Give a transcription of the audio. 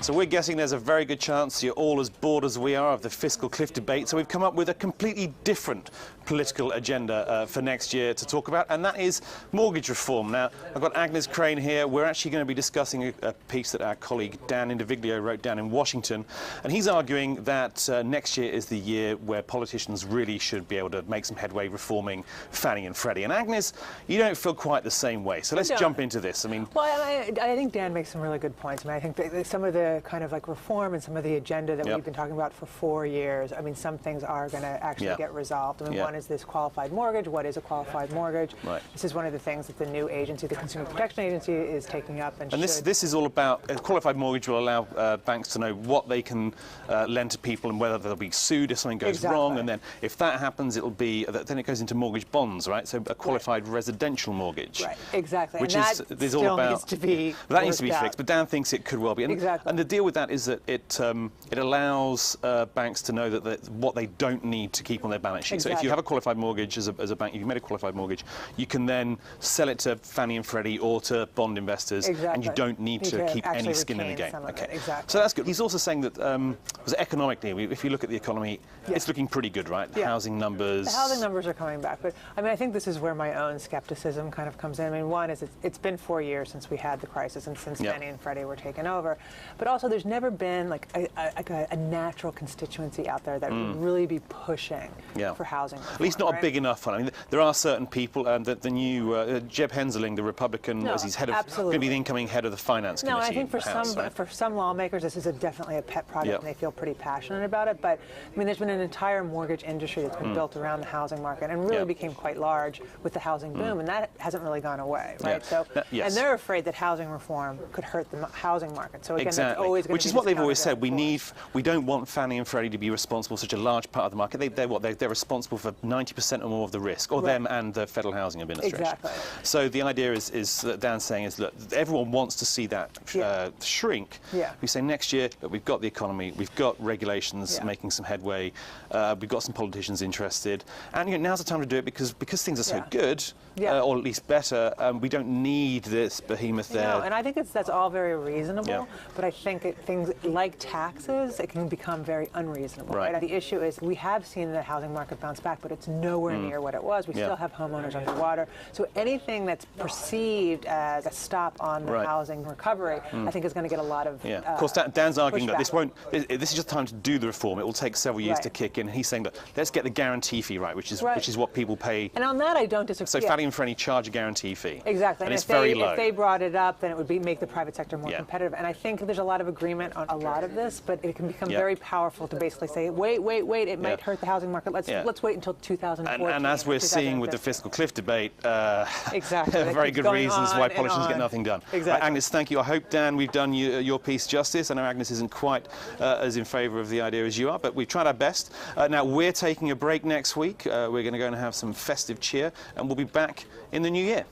So we're guessing there's a very good chance you're all as bored as we are of the fiscal cliff debate, so we've come up with a completely different political agenda for next year to talk about, and that is mortgage reform. Now, I've got Agnes Crane here. We're actually going to be discussing a piece that our colleague Dan Indiviglio wrote down in Washington, and he's arguing that next year is the year where politicians really should be able to make some headway reforming Fannie and Freddie. And Agnes, you don't feel quite the same way, so let's jump into this. I mean, well, I think Dan makes some really good points. I mean, I think that some of the kind of like reform and some of the agenda that we've been talking about for 4 years, I mean, some things are going to actually get resolved. I mean, one is this qualified mortgage. What is a qualified mortgage? Right. This is one of the things that the new agency, the Consumer Protection Agency, is taking up. And this is all about, a qualified mortgage will allow banks to know what they can lend to people and whether they'll be sued if something goes wrong. And then if that happens, it'll be, then it goes into mortgage bonds, right? So a qualified residential mortgage. Right, exactly. Which and is that still all about, needs to be that needs to be fixed, but Dan thinks it could well be. And, and the deal with that is that it allows banks to know that what they don't need to keep on their balance sheet. So if you have a qualified mortgage as a bank, if you've made a qualified mortgage, you can then sell it to Fannie and Freddie or to bond investors, and you don't need to keep any skin in the game. Okay, so that's good. He's also saying that economically, if you look at the economy, it's looking pretty good, right? The housing numbers. The housing numbers are coming back, but I mean, I think this is where my own skepticism kind of comes in. I mean, one is it's been 4 years since we had the crisis and since Fannie and Freddie were taken over, but also there's never been like a natural constituency out there that would really be pushing for housing reform, at least not a big enough one. I mean, there are certain people, the new Jeb Henseling, the Republican, as he's head of, going to be the incoming head of the Finance Committee. No, I think for some lawmakers, this is definitely a pet project, and they feel pretty passionate about it. But I mean, there's been an entire mortgage industry that's been built around the housing market, and really became quite large with the housing boom, and that hasn't really gone away, right? So, and they're afraid that housing reform could hurt the housing market. So again, it's always going to be, which is what they've always said. We don't want Fannie and Freddie to be responsible for such a large part of the market. They're responsible for 90% or more of the risk, or them and the Federal Housing Administration. Exactly. So the idea is that Dan's saying is, look, everyone wants to see that shrink. We say next year, look, we've got the economy, we've got regulations making some headway, we've got some politicians interested, and now's the time to do it because things are so good, or at least better. We don't need this behemoth there. No, and I think that's all very reasonable, but I think things like taxes, it can become very unreasonable. Right? The issue is we have seen the housing market bounce back, but it's nowhere near what it was. We still have homeowners underwater. So anything that's perceived as a stop on the housing recovery, I think is going to get a lot of of course, Dan's arguing that this is just time to do the reform. It will take several years to kick in. He's saying that let's get the guarantee fee right, which is what people pay. And on that, I don't disagree. So Fannie and Freddie charge a guarantee fee. Exactly. And it's very low. If they brought it up, then it would make the private sector more competitive. And I think there's a lot of agreement on a lot of this, but it can become very powerful to basically say, wait, it might hurt the housing market. Let's wait until 2014. And as we're seeing with the fiscal cliff debate, exactly, very good reasons why politicians get nothing done. Exactly. Agnes, thank you. I hope, Dan, we've done your piece justice. I know Agnes isn't quite as in favour of the idea as you are, but we've tried our best. Now, we're taking a break next week. We're going to go and have some festive cheer, and we'll be back in the new year.